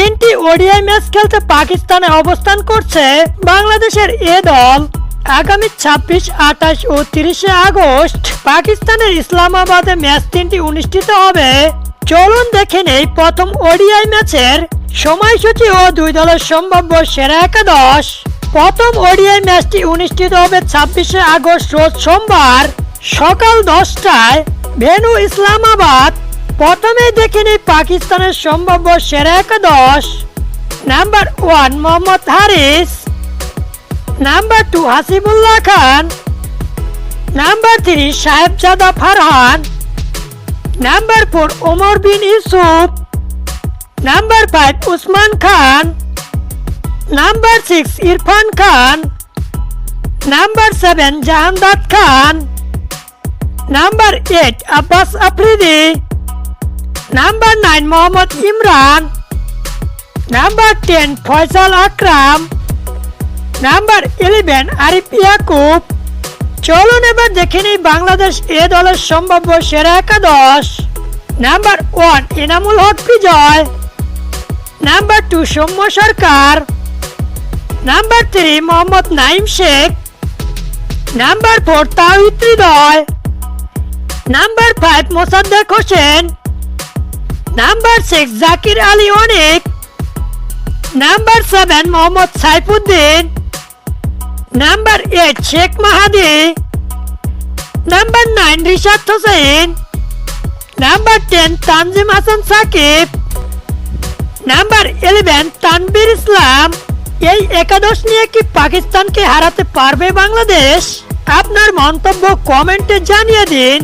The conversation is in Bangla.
3টি ওডিআই ম্যাচ খেলতে পাকিস্তানে অবস্থান করছে বাংলাদেশের এ দল। আগামী 26, 28 ও 30 আগস্ট পাকিস্তানের ইসলামাবাদে ম্যাচ 3টি অনুষ্ঠিত হবে। চলুন দেখে নেই প্রথম ওডিআই ম্যাচের সময়সূচি ও দুই দলের সম্ভাব্য সেরা একাদশ। প্রথম ওডিআই ম্যাচটি অনুষ্ঠিত হবে 26 আগস্ট রোজ সোমবার সকাল 10টায়, ভেন্যু ইসলামাবাদ। প্রথমে দেখে নেই পাকিস্তানের সম্ভাব্য সেরা একাদশ। Number 1 Mohammad Haris, number 2 Hasibullah Khan, number 3 Sahibzada Farhan, number 4 Omair bin Yousuf, number 5 Usman Khan, number 6 Irfan Khan, number 7 Jahandad Khan, number 8 Abbas Afridi, number 9 Mohammad Imran, number 10 Faisal Akram, number 11 Arif Yaqoob. চলুন এবার দেখে নিই বাংলাদেশ এ দলের সম্ভাব্য সেরা একাদশ। Number 1 Anamul Haque Bijoy, number 2 Soumya Sarkar, number 3 Mohammad Naim Sheikh, number 4 Towhid Hridoy, number 5 Mosaddek Hossain, number 6 Zakir Ali Anik, number 7 Mohammad Saifuddin, number 8 Sheikh Mahedi, number 9 Rishad Hossain, number 10 Tanzim Hasan Sakib, number 11 Tanvir Islam. এই একাদশ নিয়ে কি পাকিস্তানকে হারাতে পারবে বাংলাদেশ? আপনার মন্তব্য কমেন্টে জানিয়ে দিন।